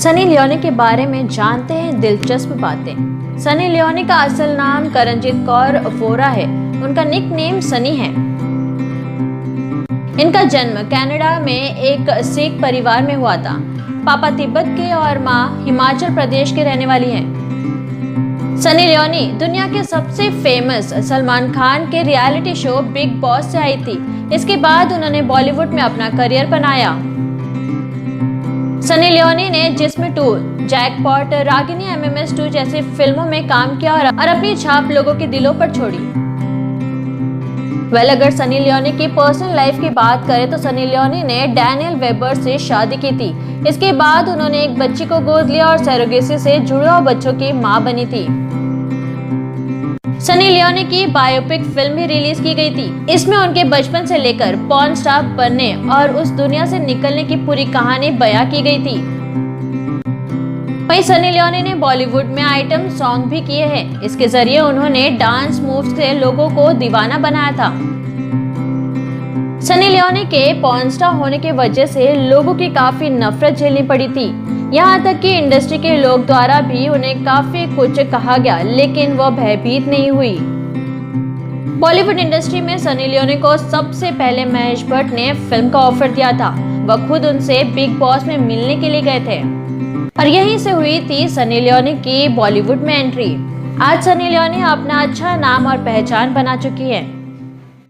Sunny Leone के बारे में जानते हैं दिलचस्प बातें। सनी लियोनी का असल नाम करणजीत कौर फोरा है। उनका निकनेम सनी है। इनका जन्म कनाडा में एक सिख परिवार में हुआ था। पापा तिब्बत के और माँ हिमाचल प्रदेश के रहने वाली हैं। सनी लियोनी दुनिया के सबसे फेमस सलमान खान के रियलिटी शो बिग बॉस से आई थी। इसके बाद उन्होंने बॉलीवुड में अपना करियर बनाया। सनी लियोनी ने जिस्म 2, जैकपॉट, रागिनी MMS 2 जैसी फिल्मों में काम किया और अपनी छाप लोगों के दिलों पर छोड़ी। अगर सनी लियोनी की पर्सनल लाइफ की बात करें तो सनी लियोनी ने डैनियल वेबर से शादी की थी। इसके बाद उन्होंने एक बच्ची को गोद लिया और सरोगेसी से जुड़वा बच्चों की मां बनी थी। सनी लियोनी की बायोपिक फिल्म भी रिलीज की गई थी। इसमें उनके बचपन से लेकर पॉर्न स्टार बनने और उस दुनिया से निकलने की पूरी कहानी बयां की गई थी। वहीं सनी लियोनी ने बॉलीवुड में आइटम सॉन्ग भी किए हैं। इसके जरिए उन्होंने डांस मूव्स से लोगों को दीवाना बनाया था। सनी लियोनी के पॉर्न स्टार होने की वजह से लोगों की काफी नफरत झेलनी पड़ी थी। यहाँ तक कि इंडस्ट्री के लोग द्वारा भी उन्हें काफी कुछ कहा गया, लेकिन वो भयभीत नहीं हुई। बॉलीवुड इंडस्ट्री में सनी लियोनी को सबसे पहले महेश भट्ट ने फिल्म का ऑफर दिया था। वह खुद उनसे बिग बॉस में मिलने के लिए गए थे और यहीं से हुई थी सनी लियोनी की बॉलीवुड में एंट्री। आज सनी लियोनी अपना अच्छा नाम और पहचान बना चुकी है।